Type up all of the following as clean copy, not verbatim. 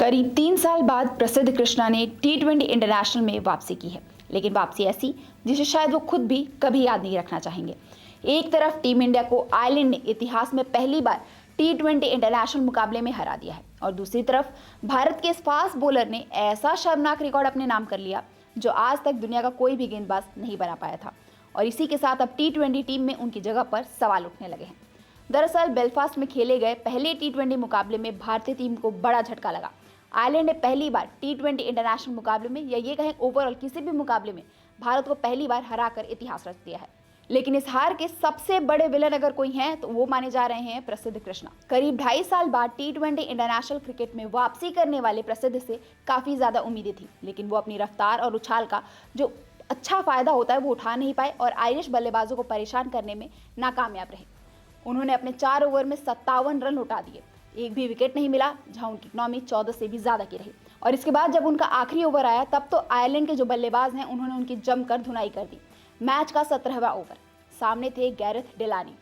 करीब 3 साल बाद प्रसिद्ध कृष्णा ने T20 इंटरनेशनल में वापसी की है, लेकिन वापसी ऐसी जिसे शायद वो खुद भी कभी याद नहीं रखना चाहेंगे। एक तरफ टीम इंडिया को आयरलैंड ने इतिहास में पहली बार T20 इंटरनेशनल मुकाबले में हरा दिया है और दूसरी तरफ भारत के इस फास्ट बॉलर ने ऐसा शर्मनाक रिकॉर्ड अपने नाम कर लिया जो आज तक दुनिया का कोई भी गेंदबाज नहीं बना पाया था। और इसी के साथ अब T20 टीम में उनकी जगह पर सवाल उठने लगे हैं। दरअसल बेलफास्ट में खेले गए पहले T20 मुकाबले में भारतीय टीम को बड़ा झटका लगा। आयरलैंड ने पहली बार T20 इंटरनेशनल मुकाबले में या ये कहें ओवरऑल किसी भी मुकाबले में भारत को पहली बार हराकर इतिहास रच दिया है। लेकिन इस हार के सबसे बड़े विलन अगर कोई हैं तो वो माने जा रहे हैं प्रसिद्ध कृष्णा। करीब 2.5 साल बाद T20 इंटरनेशनल क्रिकेट में वापसी करने वाले प्रसिद्ध से काफी ज्यादा उम्मीदें थी, लेकिन वो अपनी रफ्तार और उछाल का जो अच्छा फायदा होता है वो उठा नहीं पाए और आयरिश बल्लेबाजों को परेशान करने में नाकामयाब रहे। उन्होंने अपने 4 ओवर में 57 रन लौटा दिए, एक भी विकेट नहीं मिला, जहां उनकी इकनॉमी 14 से भी ज्यादा की रही। और इसके बाद जब उनका आखिरी ओवर आया तब तो आयरलैंड के जो बल्लेबाज हैं उन्होंने उनकी जमकर धुनाई कर दी। मैच का 17वां ओवर, सामने थे गैरेथ डेलानी,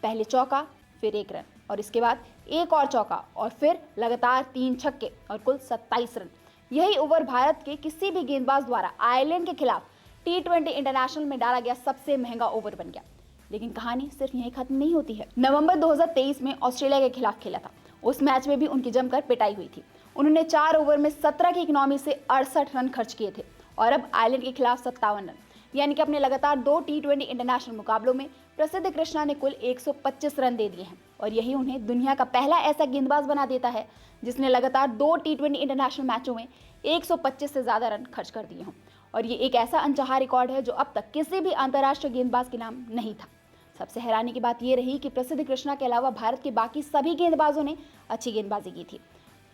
पहले चौका फिर 1 रन और इसके बाद एक और चौका और फिर लगातार 3 छक्के और कुल 27 रन। यही ओवर भारत के किसी भी गेंदबाज द्वारा आयरलैंड के खिलाफ T20 इंटरनेशनल में डाला गया सबसे महंगा ओवर बन गया। लेकिन कहानी सिर्फ यहीं खत्म नहीं होती है। नवंबर 2023 में ऑस्ट्रेलिया के खिलाफ खेला था, उस मैच में भी उनकी जमकर पिटाई हुई थी। उन्होंने 4 ओवर में 17 की इकनॉमी से 68 रन खर्च किए थे और अब आयरलैंड के खिलाफ 57 रन, यानी कि अपने लगातार 2 T20 इंटरनेशनल मुकाबलों में प्रसिद्ध कृष्णा ने कुल 125 रन दे दिए हैं और यही उन्हें दुनिया का पहला ऐसा गेंदबाज बना देता है जिसने लगातार 2 T20 इंटरनेशनल मैचों में 125 से ज्यादा रन खर्च कर दिए हों। और ये एक ऐसा अनचाहा रिकॉर्ड है जो अब तक किसी भी अंतर्राष्ट्रीय गेंदबाज के नाम नहीं था। सबसे हैरानी की बात यह रही कि प्रसिद्ध कृष्णा के अलावा भारत के बाकी सभी गेंदबाजों ने अच्छी गेंदबाजी की थी।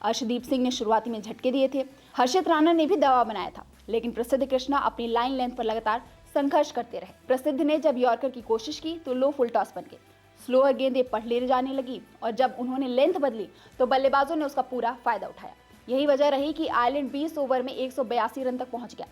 अर्शदीप सिंह ने शुरुआती में झटके दिए थे, हर्षित राणा ने भी दबाव बनाया था, लेकिन प्रसिद्ध कृष्णा अपनी लाइन लेंथ पर लगातार संघर्ष करते रहे। प्रसिद्ध ने जब यॉर्कर की कोशिश की तो लो फुल टॉस बन गए, स्लोअर गेंदें पटले जाने लगी और जब उन्होंने लेंथ बदली तो बल्लेबाजों ने उसका पूरा फायदा उठाया। यही वजह रही कि आयरलैंड 20 ओवर में 182 रन तक पहुंच गया।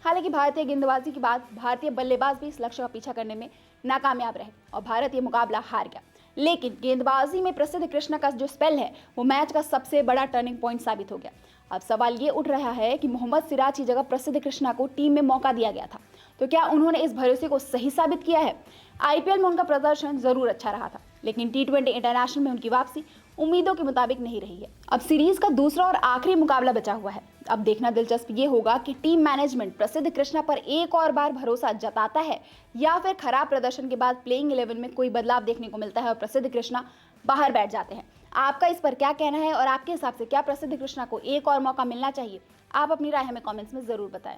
हालांकि भारतीय गेंदबाजी के बाद भारतीय बल्लेबाज भी इस लक्ष्य का पीछा करने में नाकामयाब रहे और भारत ये मुकाबला हार गया। लेकिन गेंदबाजी में प्रसिद्ध कृष्णा का जो स्पेल है वो मैच का सबसे बड़ा टर्निंग पॉइंट साबित हो गया। अब सवाल ये उठ रहा है कि मोहम्मद सिराज की जगह प्रसिद्ध कृष्णा को टीम में मौका दिया गया था, तो क्या उन्होंने इस भरोसे को सही साबित किया है? आईपीएल में उनका प्रदर्शन जरूर अच्छा रहा था, लेकिन T20 इंटरनेशनल में उनकी वापसी उम्मीदों के मुताबिक नहीं रही है। अब सीरीज का दूसरा और आखिरी मुकाबला बचा हुआ है। अब देखना दिलचस्प ये होगा कि टीम मैनेजमेंट प्रसिद्ध कृष्णा पर एक और बार भरोसा जताता है या फिर खराब प्रदर्शन के बाद प्लेइंग 11 में कोई बदलाव देखने को मिलता है और प्रसिद्ध कृष्णा बाहर बैठ जाते हैं। आपका इस पर क्या कहना है और आपके हिसाब से क्या प्रसिद्ध कृष्णा को एक और मौका मिलना चाहिए? आप अपनी राय हमें कमेंट्स में जरूर बताएं।